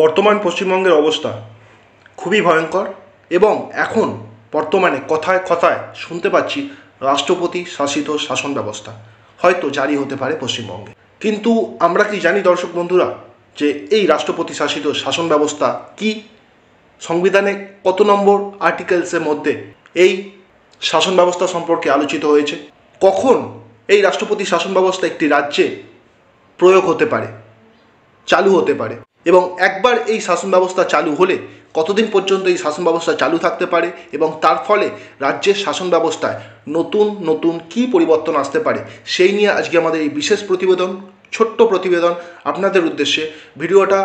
বর্তমান পশ্চিমবঙ্গের অবস্থা খুবই ভয়ঙ্কর এবং এখন বর্তমানে কথায় কথায় শুনতে পাচ্ছি রাষ্ট্রপতি শাসিত শাসন ব্যবস্থা হয়তো জারি হতে পারে পশ্চিমবঙ্গে। কিন্তু আমরা কি জানি দর্শক বন্ধুরা যে এই রাষ্ট্রপতি শাসিত শাসন ব্যবস্থা কি, সংবিধানে কত নম্বর আর্টিকেলসের মধ্যে এই শাসন ব্যবস্থা সম্পর্কে আলোচিত হয়েছে, কখন এই রাষ্ট্রপতি শাসন ব্যবস্থা একটি রাজ্যে প্রয়োগ হতে পারে, চালু হতে পারে, এবং একবার এই শাসন ব্যবস্থা চালু হলে কতদিন পর্যন্ত এই শাসন ব্যবস্থা চালু থাকতে পারে এবং তার ফলে রাজ্যের শাসন ব্যবস্থায় নতুন নতুন কী পরিবর্তন আসতে পারে, সেই নিয়ে আজকে আমাদের এই বিশেষ প্রতিবেদন, ছোট্ট প্রতিবেদন আপনাদের উদ্দেশ্যে। ভিডিওটা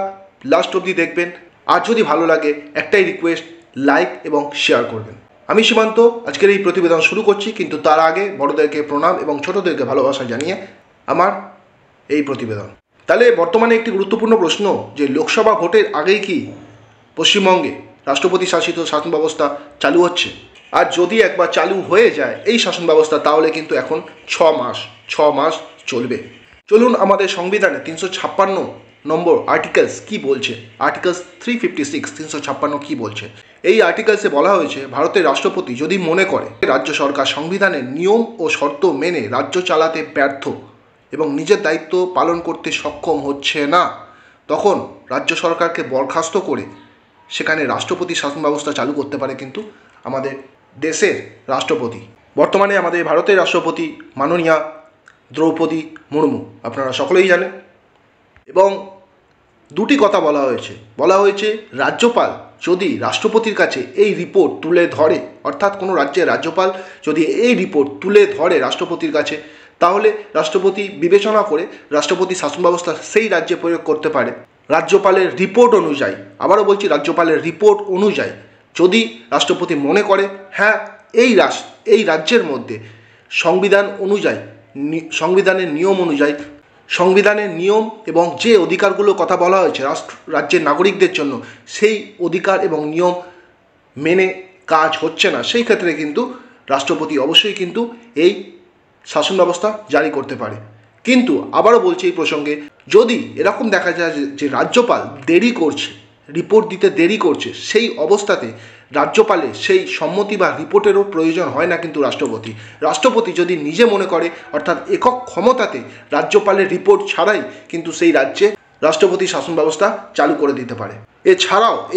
লাস্ট অবধি দেখবেন, আর যদি ভালো লাগে একটাই রিকোয়েস্ট, লাইক এবং শেয়ার করবেন। আমি সীমান্ত আজকের এই প্রতিবেদন শুরু করছি, কিন্তু তার আগে বড়দেরকে প্রণাম এবং ছোটদেরকে ভালোবাসা জানিয়ে আমার এই প্রতিবেদন। তাহলে বর্তমানে একটি গুরুত্বপূর্ণ প্রশ্ন যে লোকসভা ভোটের আগেই কি পশ্চিমবঙ্গে রাষ্ট্রপতি শাসিত শাসন ব্যবস্থা চালু হচ্ছে? আর যদি একবার চালু হয়ে যায় এই শাসন ব্যবস্থা, তাহলে কিন্তু এখন ছ মাস চলবে। চলুন আমাদের সংবিধানে 356 নম্বর আর্টিকেলস কি বলছে, আর্টিকেলস 356 356 কি বলছে। এই আর্টিকেলসে বলা হয়েছে, ভারতের রাষ্ট্রপতি যদি মনে করে রাজ্য সরকার সংবিধানের নিয়ম ও শর্ত মেনে রাজ্য চালাতে ব্যর্থ এবং নিজের দায়িত্ব পালন করতে সক্ষম হচ্ছে না, তখন রাজ্য সরকারকে বরখাস্ত করে সেখানে রাষ্ট্রপতি শাসন ব্যবস্থা চালু করতে পারে কিন্তু আমাদের দেশের রাষ্ট্রপতি। বর্তমানে আমাদের ভারতের রাষ্ট্রপতি মাননীয়া দ্রৌপদী মুর্মু, আপনারা সকলেই জানেন। এবং দুটি কথা বলা হয়েছে রাজ্যপাল যদি রাষ্ট্রপতির কাছে এই রিপোর্ট তুলে ধরে, অর্থাৎ কোনো রাজ্যের রাজ্যপাল যদি এই রিপোর্ট তুলে ধরে রাষ্ট্রপতির কাছে, তাহলে রাষ্ট্রপতি বিবেচনা করে রাষ্ট্রপতি শাসন ব্যবস্থা সেই রাজ্যে প্রয়োগ করতে পারে। রাজ্যপালের রিপোর্ট অনুযায়ী, আবারও বলছি রাজ্যপালের রিপোর্ট অনুযায়ী যদি রাষ্ট্রপতি মনে করে হ্যাঁ এই রাজ্যের মধ্যে সংবিধানের নিয়ম এবং যে অধিকারগুলোর কথা বলা হয়েছে রাজ্যের নাগরিকদের জন্য, সেই অধিকার এবং নিয়ম মেনে কাজ হচ্ছে না, সেই ক্ষেত্রে কিন্তু রাষ্ট্রপতি অবশ্যই কিন্তু এই শাসন ব্যবস্থা জারি করতে পারে। কিন্তু আবারও বলছি এই প্রসঙ্গে, যদি এরকম দেখা যায় যে রাজ্যপাল দেরি করছে, রিপোর্ট দিতে দেরি করছে, সেই অবস্থাতে রাজ্যপালের সেই সম্মতি বা রিপোর্টেরও প্রয়োজন হয় না কিন্তু রাষ্ট্রপতি যদি নিজে মনে করে, অর্থাৎ একক ক্ষমতাতে রাজ্যপালের রিপোর্ট ছাড়াই কিন্তু সেই রাজ্যে রাষ্ট্রপতি শাসন ব্যবস্থা চালু করে দিতে পারে।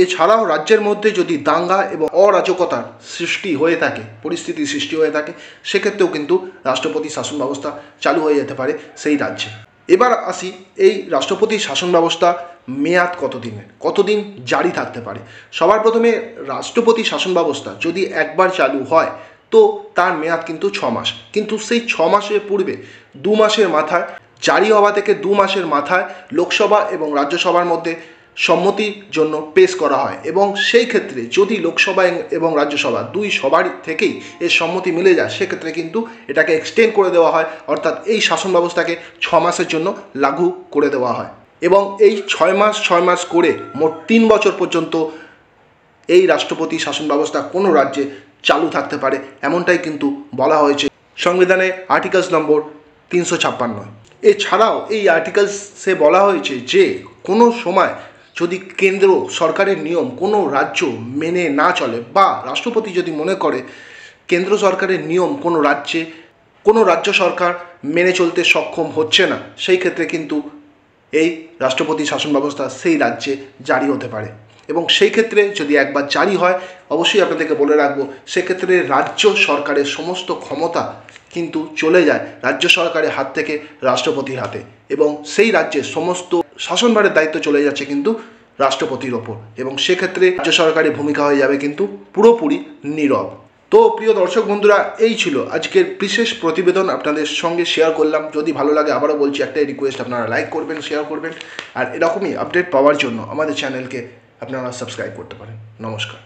এছাড়াও রাজ্যের মধ্যে যদি দাঙ্গা এবং অরাজকতার পরিস্থিতি সৃষ্টি হয়ে থাকে, সেক্ষেত্রেও কিন্তু রাষ্ট্রপতি শাসন ব্যবস্থা চালু হয়ে যেতে পারে সেই রাজ্যে। এবার আসি, এই রাষ্ট্রপতি শাসন ব্যবস্থা মেয়াদ কতদিন জারি থাকতে পারে। সবার প্রথমে রাষ্ট্রপতি শাসন ব্যবস্থা যদি একবার চালু হয় তো তার মেয়াদ কিন্তু 6 মাস, কিন্তু সেই 6 মাসের পূর্বে 2 মাসের মাথায়, জারি হওয়া থেকে 2 মাসের মাথায় লোকসভা এবং রাজ্যসভার মধ্যে সম্মতির জন্য পেশ করা হয়, এবং সেই ক্ষেত্রে যদি লোকসভা এবং রাজ্যসভা দুই সবার থেকেই এর সম্মতি মিলে যায়, সেক্ষেত্রে কিন্তু এটাকে এক্সটেন্ড করে দেওয়া হয়, অর্থাৎ এই শাসন ব্যবস্থাকে 6 মাসের জন্য লাগু করে দেওয়া হয়। এবং এই 6 মাস করে মোট 3 বছর পর্যন্ত এই রাষ্ট্রপতি শাসন ব্যবস্থা কোনো রাজ্যে চালু থাকতে পারে, এমনটাই কিন্তু বলা হয়েছে সংবিধানে আর্টিকেলস নম্বর 356। এছাড়াও এই আর্টিকেলসে বলা হয়েছে যে কোনো সময় যদি কেন্দ্র সরকারের নিয়ম কোনো রাজ্য মেনে না চলে, বা রাষ্ট্রপতি যদি মনে করে কেন্দ্র সরকারের নিয়ম কোনো রাজ্য সরকার মেনে চলতে সক্ষম হচ্ছে না, সেই ক্ষেত্রে কিন্তু এই রাষ্ট্রপতি শাসন ব্যবস্থা সেই রাজ্যে জারি হতে পারে। এবং সেই ক্ষেত্রে যদি একবার জারি হয়, অবশ্যই আপনাদেরকে বলে রাখবো, সেক্ষেত্রে রাজ্য সরকারের সমস্ত ক্ষমতা কিন্তু চলে যায় রাজ্য সরকারের হাত থেকে রাষ্ট্রপতির হাতে, এবং সেই রাজ্যের সমস্ত শাসনভারের দায়িত্ব চলে যাচ্ছে কিন্তু রাষ্ট্রপতির ওপর, এবং সেক্ষেত্রে রাজ্য সরকারের ভূমিকা হয়ে যাবে কিন্তু পুরোপুরি নীরব। তো প্রিয় দর্শক বন্ধুরা, এই ছিল আজকের বিশেষ প্রতিবেদন, আপনাদের সঙ্গে শেয়ার করলাম। যদি ভালো লাগে, আবারও বলছি একটাই রিকোয়েস্ট, আপনারা লাইক করবেন, শেয়ার করবেন, আর এরকমই আপডেট পাওয়ার জন্য আমাদের চ্যানেলকে আপনারা সাবস্ক্রাইব করতে পারেন। নমস্কার।